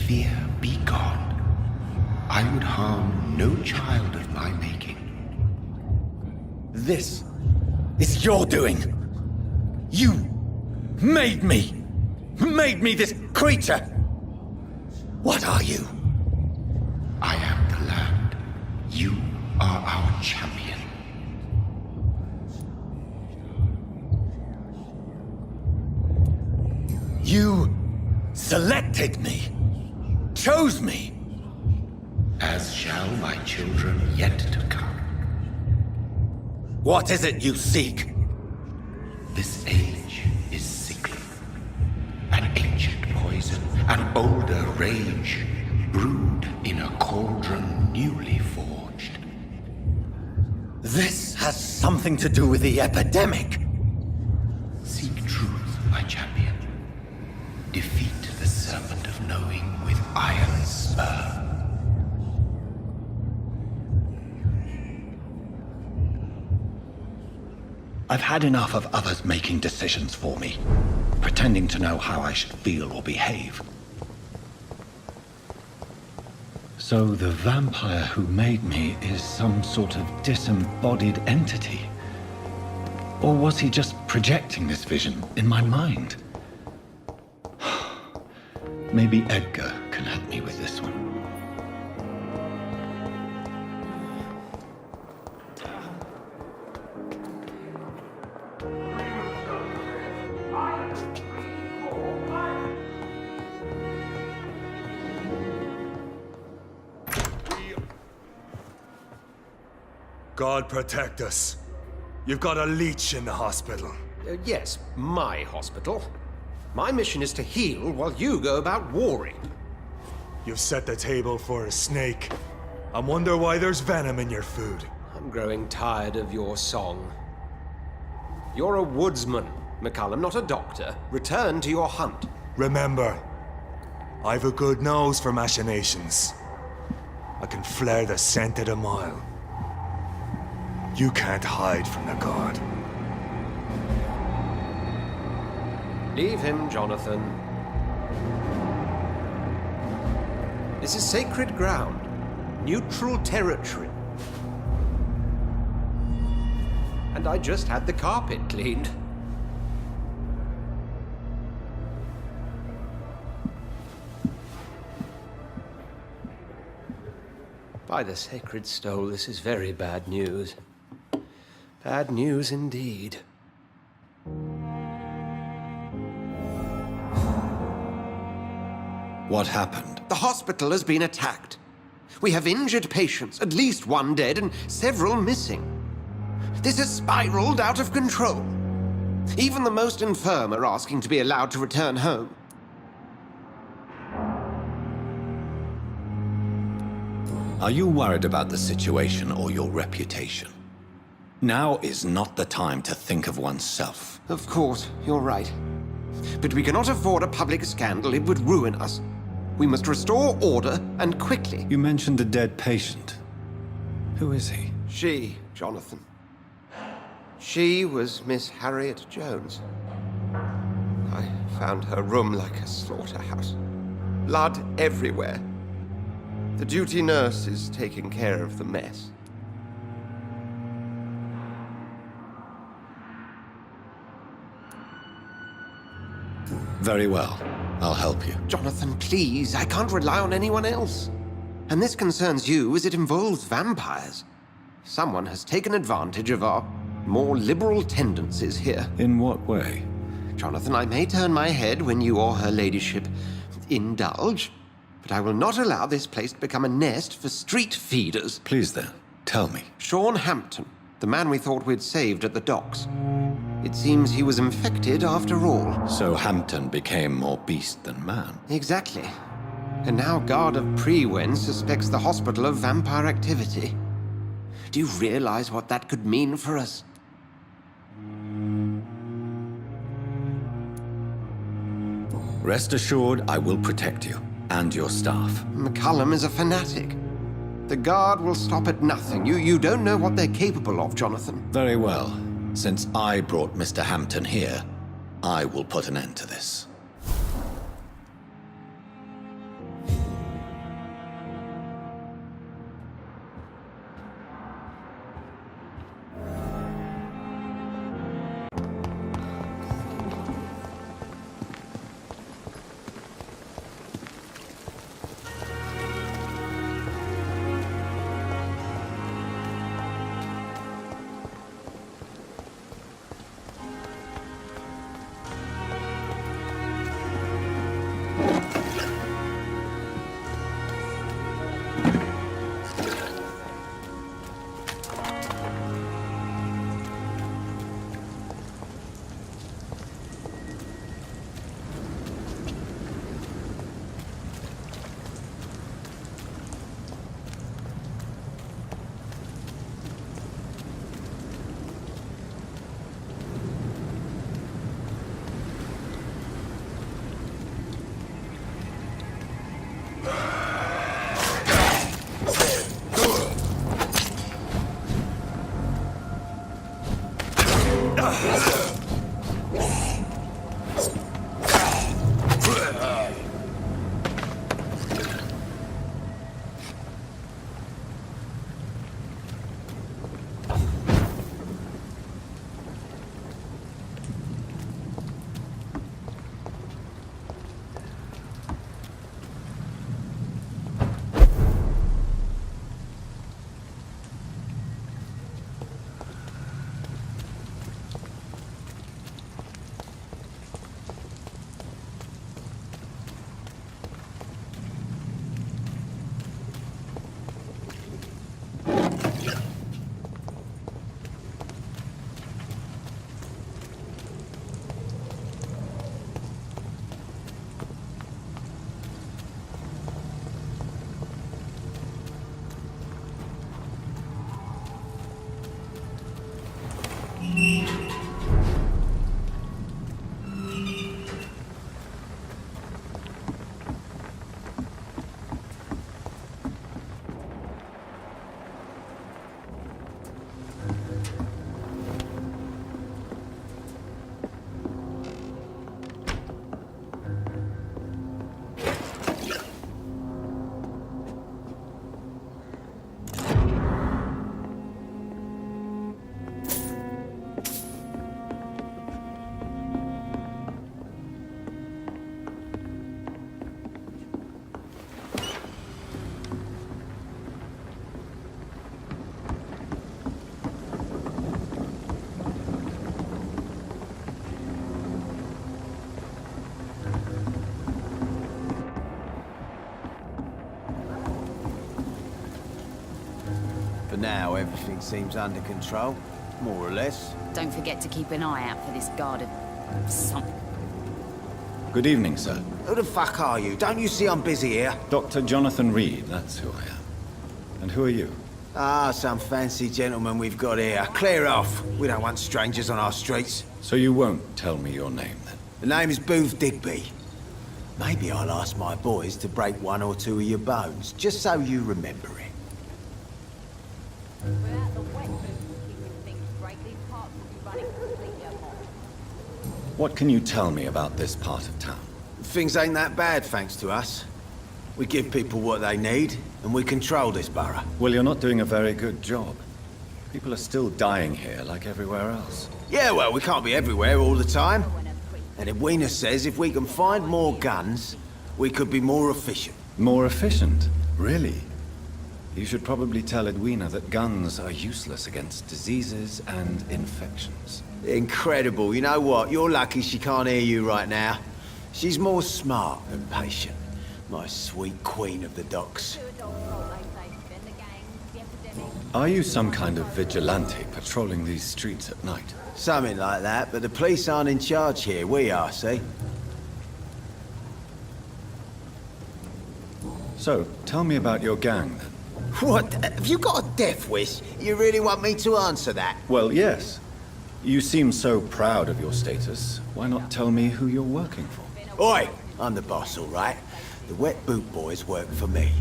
fear be gone. I would harm no child of my making. This is your doing. You made me this creature. What are you? I am the land. You are our champion. You selected me, chose me. As shall my children yet to come. What is it you seek? This age is sickly. An ancient poison, an older rage, brewed in a cauldron newly forged. This has something to do with the epidemic. Seek truth, my champion. Defeat the serpent of knowing with iron spur. I've had enough of others making decisions for me, pretending to know how I should feel or behave. So the vampire who made me is some sort of disembodied entity? Or was he just projecting this vision in my mind? Maybe Edgar can help me with this one. God protect us. You've got a leech in the hospital. Yes, my hospital. My mission is to heal while you go about warring. You've set the table for a snake. I wonder why there's venom in your food. I'm growing tired of your song. You're a woodsman, McCullum, not a doctor. Return to your hunt. Remember, I've a good nose for machinations. I can flare the scent at a mile. You can't hide from the god. Leave him, Jonathan. This is sacred ground. Neutral territory. And I just had the carpet cleaned. By the sacred stole, this is very bad news. Bad news indeed. What happened? The hospital has been attacked. We have injured patients, at least one dead and several missing. This has spiraled out of control. Even the most infirm are asking to be allowed to return home. Are you worried about the situation or your reputation? Now is not the time to think of oneself. Of course, you're right. But we cannot afford a public scandal. It would ruin us. We must restore order, and quickly. You mentioned a dead patient. Who is he? She, Jonathan. She was Miss Harriet Jones. I found her room like a slaughterhouse. Blood everywhere. The duty nurse is taking care of the mess. Very well. I'll help you. Jonathan, please. I can't rely on anyone else. And this concerns you as it involves vampires. Someone has taken advantage of our more liberal tendencies here. In what way? Jonathan, I may turn my head when you or her ladyship indulge, but I will not allow this place to become a nest for street feeders. Please then, tell me. Sean Hampton, the man we thought we'd saved at the docks. It seems he was infected after all. So Hampton became more beast than man. Exactly. And now Guard of Prewen suspects the hospital of vampire activity. Do you realize what that could mean for us? Rest assured, I will protect you and your staff. McCullum is a fanatic. The Guard will stop at nothing. You don't know what they're capable of, Jonathan. Very well. Since I brought Mr. Hampton here, I will put an end to this. now, everything seems under control. More or less. Don't forget to keep an eye out for this guard of something. Good evening, sir. Who the fuck are you? Don't you see I'm busy here? Dr. Jonathan Reed, that's who I am. And who are you? Ah, some fancy gentleman we've got here. Clear off. We don't want strangers on our streets. So you won't tell me your name, then? The name is Booth Digby. Maybe I'll ask my boys to break one or two of your bones, just so you remember it. Without the wet boots keeping things straight, these parts will be running completely amok. What can you tell me about this part of town? Things ain't that bad, thanks to us. We give people what they need, and we control this borough. Well, you're not doing a very good job. People are still dying here, like everywhere else. Yeah, well, we can't be everywhere all the time. And Edwina says if we can find more guns, we could be more efficient. More efficient? Really? You should probably tell Edwina that guns are useless against diseases and infections. Incredible. You know what? You're lucky she can't hear you right now. She's more smart than patient. My sweet queen of the docks. Are you some kind of vigilante patrolling these streets at night? Something like that, but the police aren't in charge here. We are, see? So, tell me about your gang, then. What? Have you got a death wish? You really want me to answer that? Well, yes. You seem so proud of your status. Why not tell me who you're working for? Oi! I'm the boss, all right? The Wet Boot Boys work for me.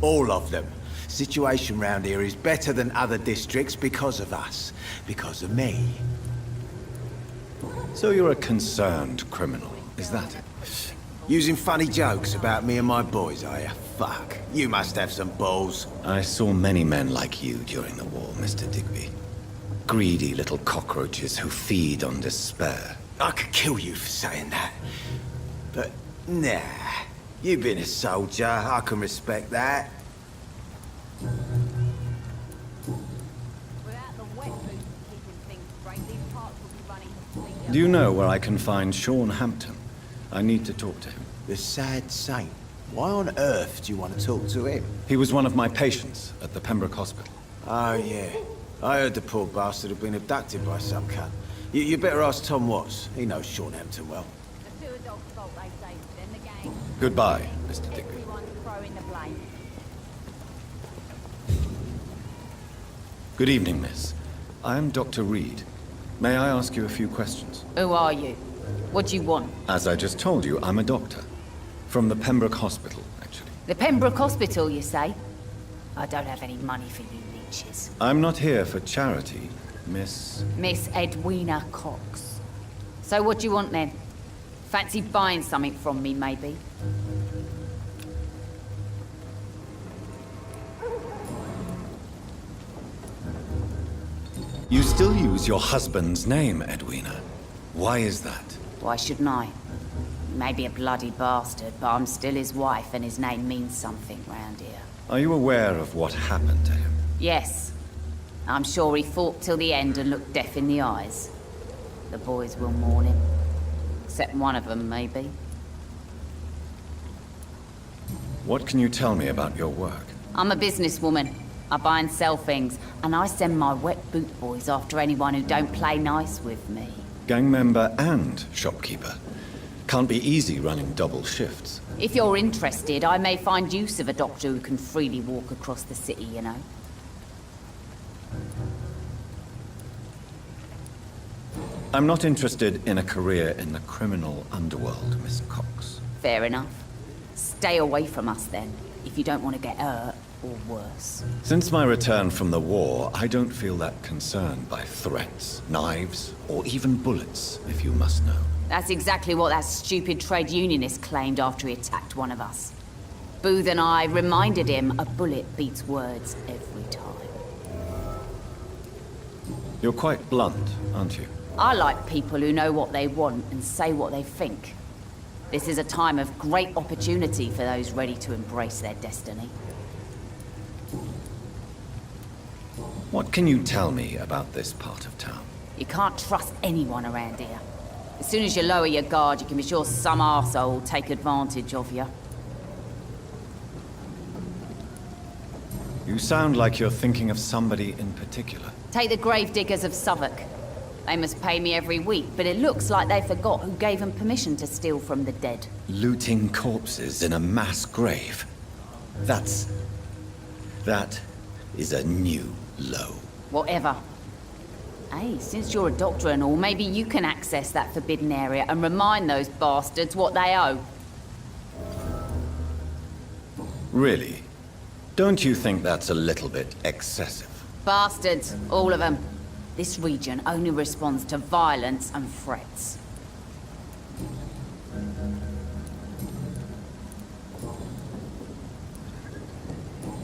All of them. Situation round here is better than other districts because of us. Because of me. So you're a concerned criminal, is that it? Using funny jokes about me and my boys, are you? Fuck. You must have some balls. I saw many men like you during the war, Mr. Digby. Greedy little cockroaches who feed on despair. I could kill you for saying that. But, nah. You've been a soldier. I can respect that. Without the wet boots keeping things straight, these parts will be running completely Do you know where I can find Sean Hampton? I need to talk to him. The sad saint. Why on earth do you want to talk to him? He was one of my patients at the Pembroke Hospital. Oh, yeah. I heard the poor bastard had been abducted by some cunt. You better ask Tom Watts. He knows Sean Hampton well. The two adults' fault, they say, then the gang. Goodbye, Mr. Digby. Everyone's throwing the blame. Good evening, miss. I am Dr. Reed. May I ask you a few questions? Who are you? What do you want? As I just told you, I'm a doctor. From the Pembroke Hospital, actually. The Pembroke Hospital, you say? I don't have any money for you leeches. I'm not here for charity, Miss... Miss Edwina Cox. So what do you want then? Fancy buying something from me, maybe? You still use your husband's name, Edwina. Why is that? Why shouldn't I? He may be a bloody bastard, but I'm still his wife and his name means something round here. Are you aware of what happened to him? Yes. I'm sure he fought till the end and looked death in the eyes. The boys will mourn him. Except one of them, maybe. What can you tell me about your work? I'm a businesswoman. I buy and sell things, and I send my wet boot boys after anyone who don't play nice with me. Gang member and shopkeeper. Can't be easy running double shifts. If you're interested, I may find use of a doctor who can freely walk across the city, you know. I'm not interested in a career in the criminal underworld, Miss Cox. Fair enough. Stay away from us then, if you don't want to get hurt, or worse. Since my return from the war, I don't feel that concerned by threats, knives, or even bullets, if you must know. That's exactly what that stupid trade unionist claimed after he attacked one of us. Booth and I reminded him a bullet beats words every time. You're quite blunt, aren't you? I like people who know what they want and say what they think. This is a time of great opportunity for those ready to embrace their destiny. What can you tell me about this part of town? You can't trust anyone around here. As soon as you lower your guard, you can be sure some arsehole will take advantage of you. You sound like you're thinking of somebody in particular. Take the gravediggers of Southwark. They must pay me every week, but it looks like they forgot who gave them permission to steal from the dead. Looting corpses in a mass grave. That is a new low. Whatever. Hey, since you're a doctor and all, maybe you can access that forbidden area and remind those bastards what they owe. Really? Don't you think that's a little bit excessive? Bastards, all of them. This region only responds to violence and threats.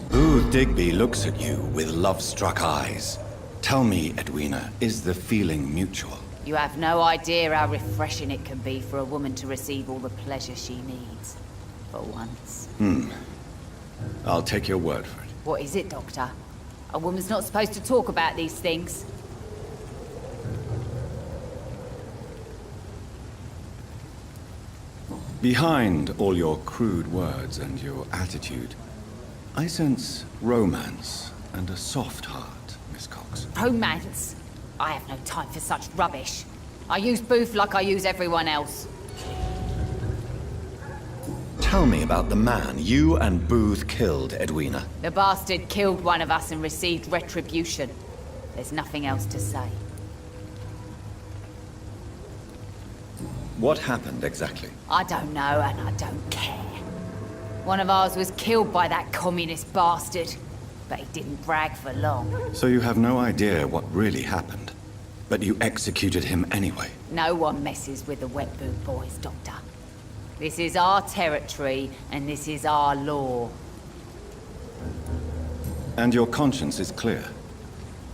Booth Digby looks at you with love-struck eyes. Tell me, Edwina, is the feeling mutual? You have no idea how refreshing it can be for a woman to receive all the pleasure she needs. For once. I'll take your word for it. What is it, Doctor? A woman's not supposed to talk about these things. Behind all your crude words and your attitude, I sense romance and a soft heart, Miss Cox. Romance? I have no time for such rubbish. I use Booth like I use everyone else. Tell me about the man you and Booth killed, Edwina. The bastard killed one of us and received retribution. There's nothing else to say. What happened exactly? I don't know, and I don't care. One of ours was killed by that communist bastard, but he didn't brag for long. So you have no idea what really happened, but you executed him anyway. No one messes with the Wet Boot Boys, Doctor. This is our territory, and this is our law. And your conscience is clear.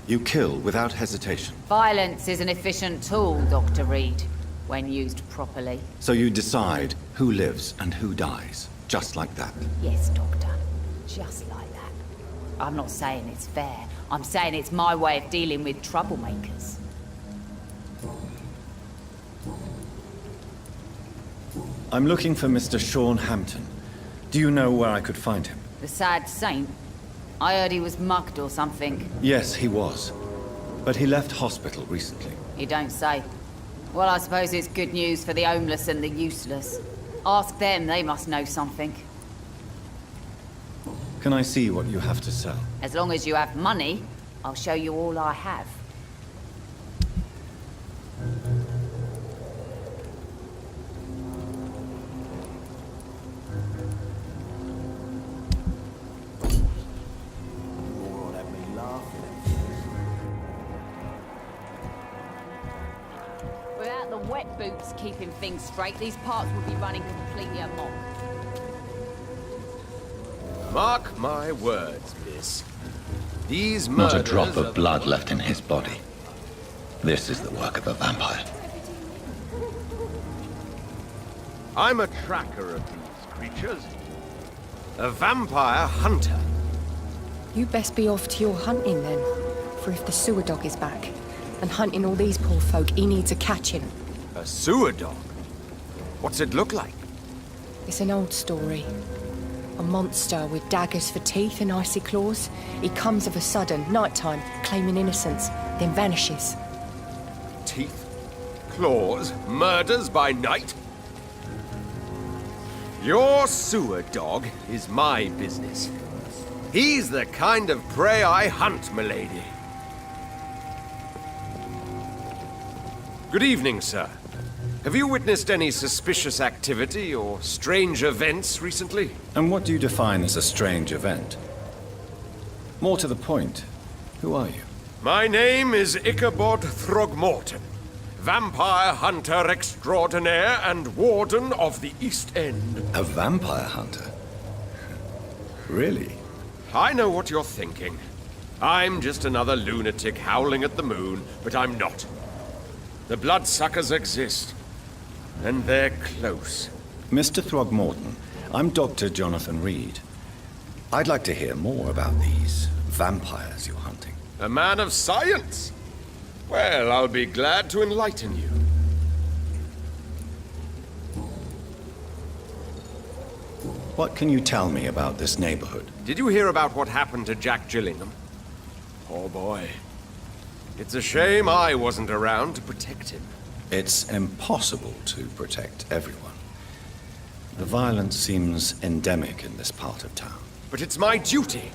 You kill without hesitation. Violence is an efficient tool, Dr. Reed, when used properly. So you decide who lives and who dies, just like that. Yes, Doctor. Just like that. I'm not saying it's fair. I'm saying it's my way of dealing with troublemakers. I'm looking for Mr. Sean Hampton. Do you know where I could find him? The sad saint? I heard he was mugged or something. Yes, he was. But he left hospital recently. You don't say. Well, I suppose it's good news for the homeless and the useless. Ask them, they must know something. Can I see what you have to sell? As long as you have money, I'll show you all I have. Without the wet boots keeping things straight, these parts would be running completely amok. Mark my words, miss. These Not murders a drop are of blood left in his body. This is the work of a vampire. I'm a tracker of these creatures. A vampire hunter. You best be off to your hunting then. For if the sewer dog is back and hunting all these poor folk, he needs a catching. A sewer dog? What's it look like? It's an old story. A monster with daggers for teeth and icy claws. He comes of a sudden, nighttime, claiming innocence, then vanishes. Teeth, claws, murders by night? Your sewer dog is my business. He's the kind of prey I hunt, milady. Good evening, sir. Have you witnessed any suspicious activity or strange events recently? And what do you define as a strange event? More to the point, who are you? My name is Ichabod Throgmorton, vampire hunter extraordinaire and warden of the East End. A vampire hunter? Really? I know what you're thinking. I'm just another lunatic howling at the moon, but I'm not. The bloodsuckers exist, and they're close. Mr. Throgmorton, I'm Dr. Jonathan Reed. I'd like to hear more about these vampires you're hunting. A man of science? Well, I'll be glad to enlighten you. What can you tell me about this neighborhood? Did you hear about what happened to Jack Gillingham? Poor boy. It's a shame I wasn't around to protect him. It's impossible to protect everyone. The violence seems endemic in this part of town. But it's my duty.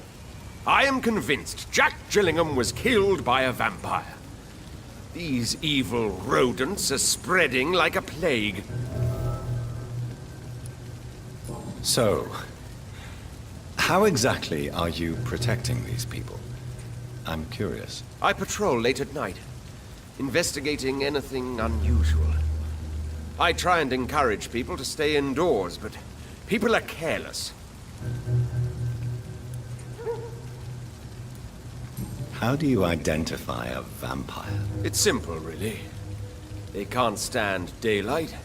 I am convinced Jack Gillingham was killed by a vampire. These evil rodents are spreading like a plague. So, how exactly are you protecting these people? I'm curious. I patrol late at night, investigating anything unusual. I try and encourage people to stay indoors, but people are careless. How do you identify a vampire? It's simple, really. They can't stand daylight.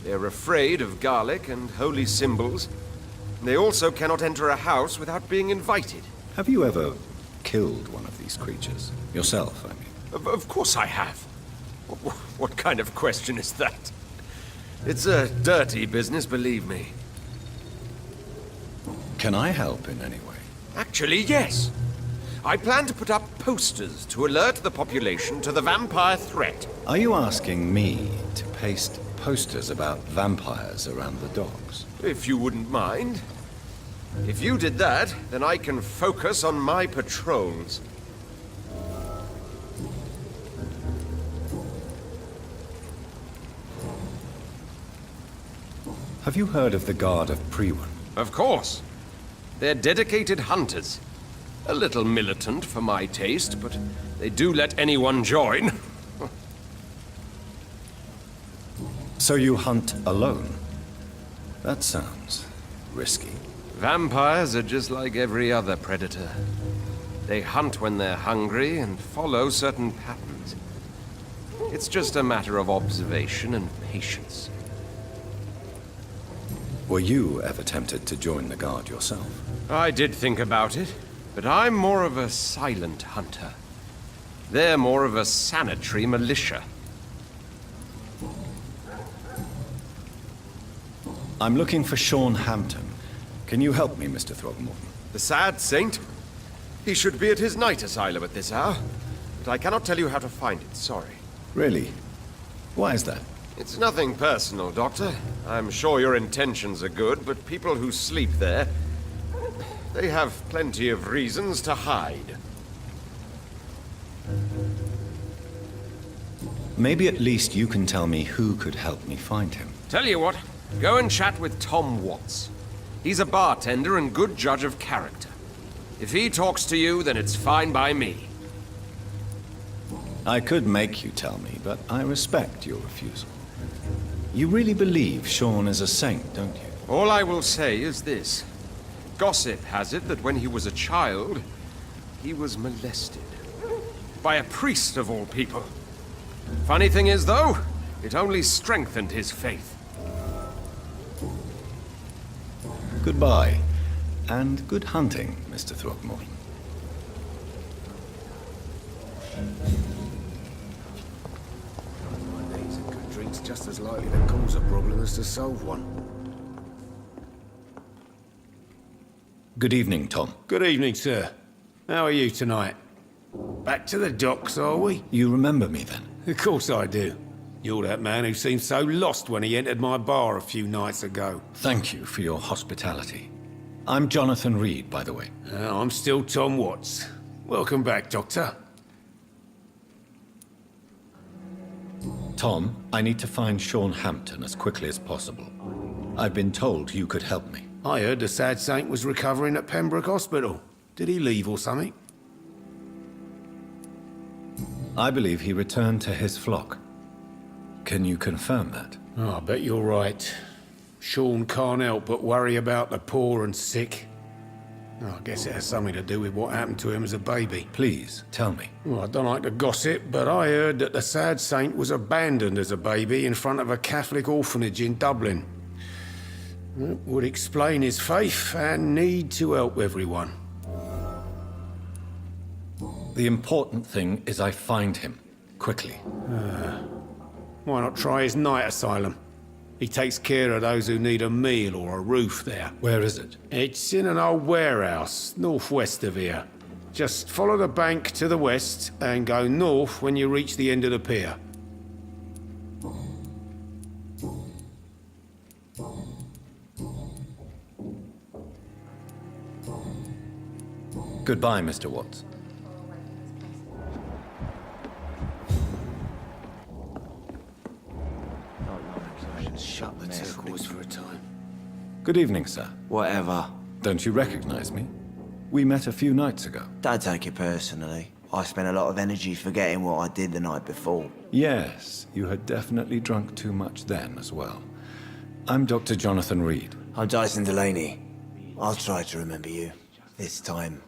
They're afraid of garlic and holy symbols. They also cannot enter a house without being invited. Have you ever killed one of these creatures? Yourself, I mean. Of course I have. What kind of question is that? It's a dirty business, believe me. Can I help in any way? Actually, yes. I plan to put up posters to alert the population to the vampire threat. Are you asking me to paste posters about vampires around the docks? If you wouldn't mind. If you did that, then I can focus on my patrols. Have you heard of the Guard of Priwen? Of course. They're dedicated hunters. A little militant for my taste, but they do let anyone join. So you hunt alone? That sounds risky. Vampires are just like every other predator. They hunt when they're hungry and follow certain patterns. It's just a matter of observation and patience. Were you ever tempted to join the Guard yourself? I did think about it, but I'm more of a silent hunter. They're more of a sanitary militia. I'm looking for Sean Hampton. Can you help me, Mr. Throgmorton? The sad saint? He should be at his night asylum at this hour, but I cannot tell you how to find it, sorry. Really? Why is that? It's nothing personal, Doctor. I'm sure your intentions are good, but people who sleep there, they have plenty of reasons to hide. Maybe at least you can tell me who could help me find him. Tell you what, go and chat with Tom Watts. He's a bartender and good judge of character. If he talks to you, then it's fine by me. I could make you tell me, but I respect your refusal. You really believe Sean is a saint, don't you? All I will say is this. Gossip has it that when he was a child, he was molested. By a priest of all people. Funny thing is, though, it only strengthened his faith. Goodbye, and good hunting, Mr. Throgmorton. These are good drinks just as likely to cause a problem as to solve one. Good evening, Tom. Good evening, sir. How are you tonight? Back to the docks, are we? You remember me then? Of course I do. You're that man who seemed so lost when he entered my bar a few nights ago. Thank you for your hospitality. I'm Jonathan Reed, by the way. I'm still Tom Watts. Welcome back, Doctor. Tom, I need to find Sean Hampton as quickly as possible. I've been told you could help me. I heard the sad saint was recovering at Pembroke Hospital. Did he leave or something? I believe he returned to his flock. Can you confirm that? Oh, I bet you're right. Sean can't help but worry about the poor and sick. Oh, I guess it has something to do with what happened to him as a baby. Please, tell me. Well, I don't like to gossip, but I heard that the sad saint was abandoned as a baby in front of a Catholic orphanage in Dublin. That would explain his faith and need to help everyone. The important thing is I find him, quickly. Why not try his night asylum? He takes care of those who need a meal or a roof there. Where is it? It's in an old warehouse, northwest of here. Just follow the bank to the west and go north when you reach the end of the pier. Goodbye, Mr. Watts. Shut the turquoise for a time. Good evening, sir. Whatever. Don't you recognize me? We met a few nights ago. Don't take it personally. I spent a lot of energy forgetting what I did the night before. Yes, you had definitely drunk too much then as well. I'm Dr. Jonathan Reed. I'm Dyson Delaney. I'll try to remember you. This time.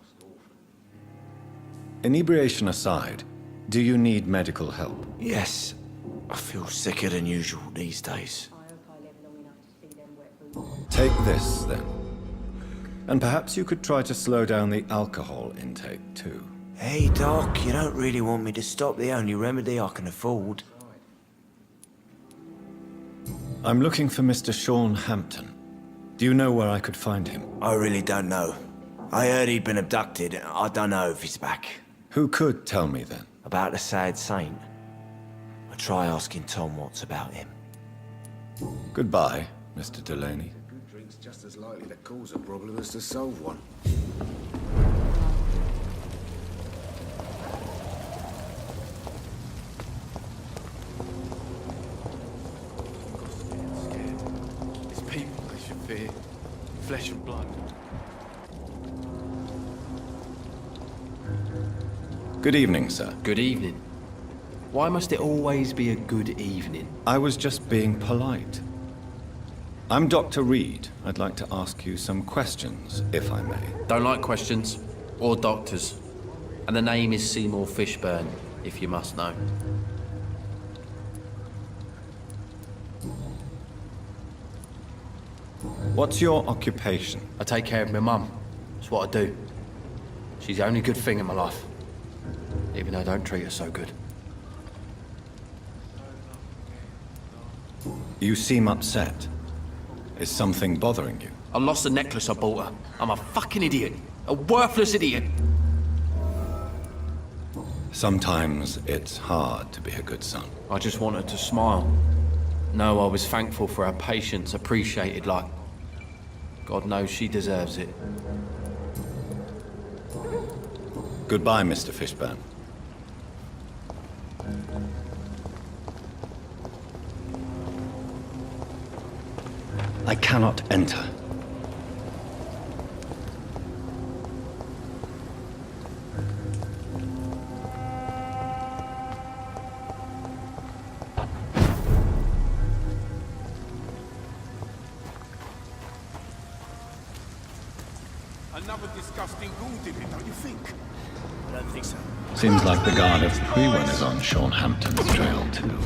Inebriation aside, do you need medical help? Yes. I feel sicker than usual these days. Take this, then. And perhaps you could try to slow down the alcohol intake, too. Hey, Doc, you don't really want me to stop the only remedy I can afford. I'm looking for Mr. Sean Hampton. Do you know where I could find him? I really don't know. I heard he'd been abducted. I don't know if he's back. Who could tell me, then? About the sad saint. I try asking Tom Watts about him. Goodbye, Mr. Delaney. Good drink's just as likely to cause a problem as to solve one. It's people they should fear. Flesh and blood. Good evening, sir. Good evening. Why must it always be a good evening? I was just being polite. I'm Dr. Reed. I'd like to ask you some questions, if I may. Don't like questions. Or doctors. And the name is Seymour Fishburne, if you must know. What's your occupation? I take care of my mum. That's what I do. She's the only good thing in my life. Even though I don't treat her so good. You seem upset. Is something bothering you? I lost the necklace I bought her. I'm a fucking idiot. A worthless idiot. Sometimes it's hard to be a good son. I just want her to smile. No, I was thankful for her patience, appreciated like... God knows she deserves it. Goodbye, Mr. Fishburne. I cannot enter. Another disgusting ghoul did it, don't you think? I don't think so. Seems like the guard of Prewen is on Sean Hampton's trail, too.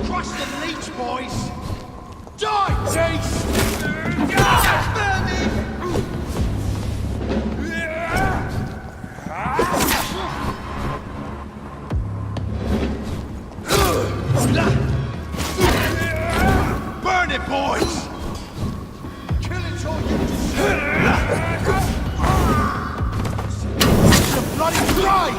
Crush the leech, boys! Die, Chase! Burn it, boys! Kill it all you deserve! The bloody dry!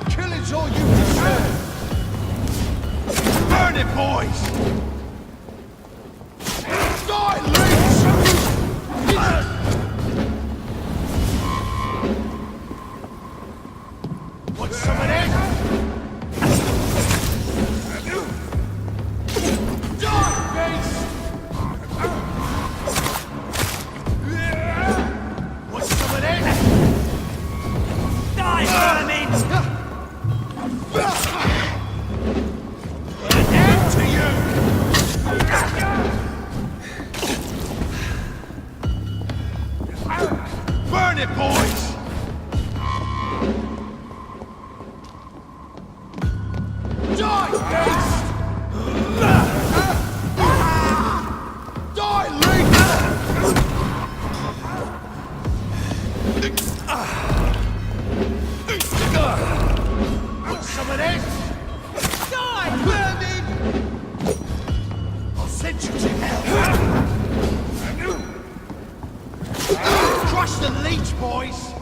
Killing's all you deserve! Burn it, boys! Die, leech! Want some of this? Die, beast! Want some of this? Die, vermin! An end to you! Burn it, boys! Die, beast! Die, Link! Want some of this? Die, vermin! I'll send you to hell! Crush the leech, boys!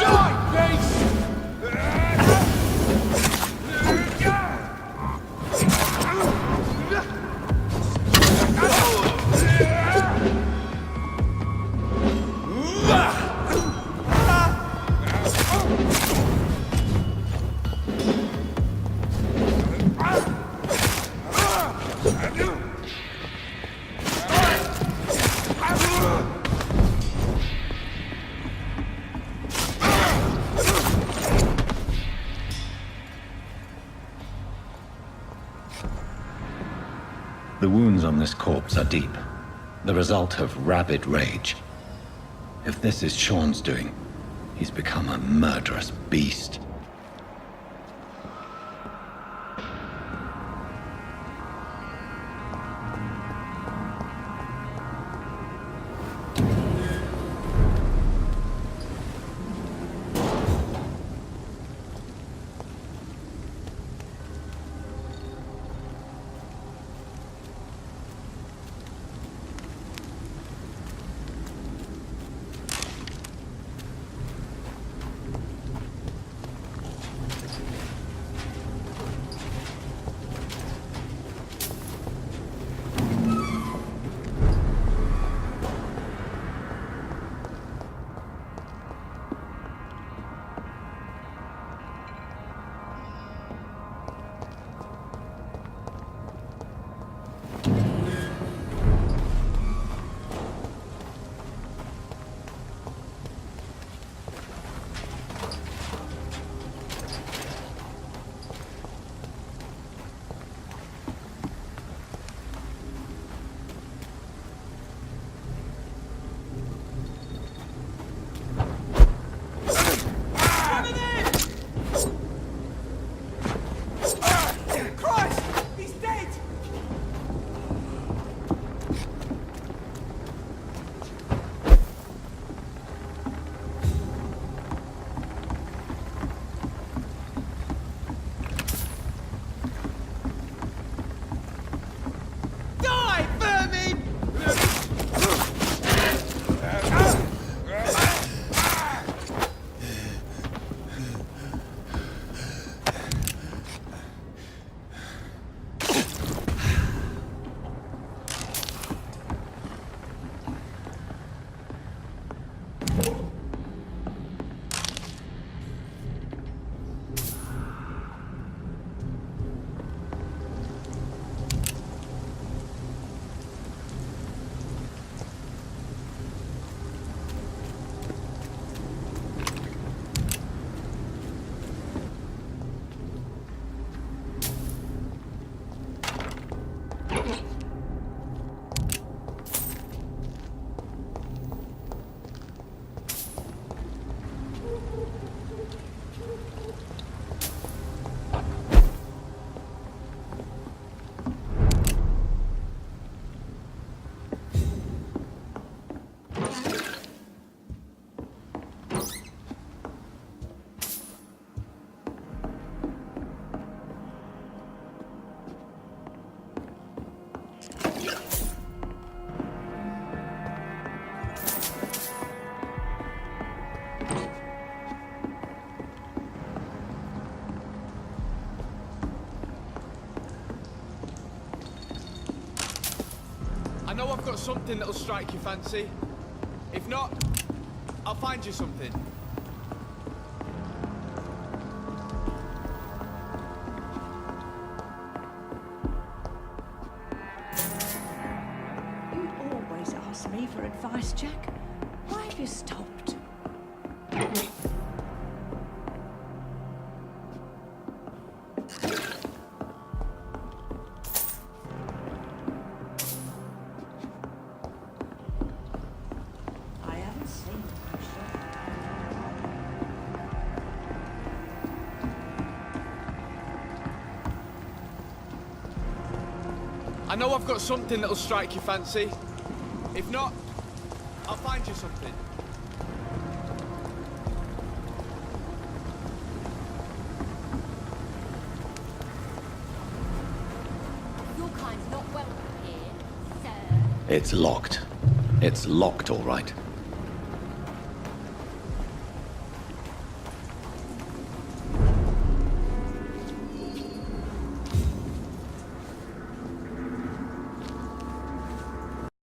Die, beast! The wounds on this corpse are deep, the result of rabid rage. If this is Sean's doing, he's become a murderous beast. know I've got something that'll strike your fancy. If not, I'll find you something. You always ask me for advice, Jack. Why have you stopped? I haven't seen you, sure. I know I've got something that'll strike your fancy. If not, I'll find you something. Your kind's not welcome here, sir. It's locked. It's locked, all right.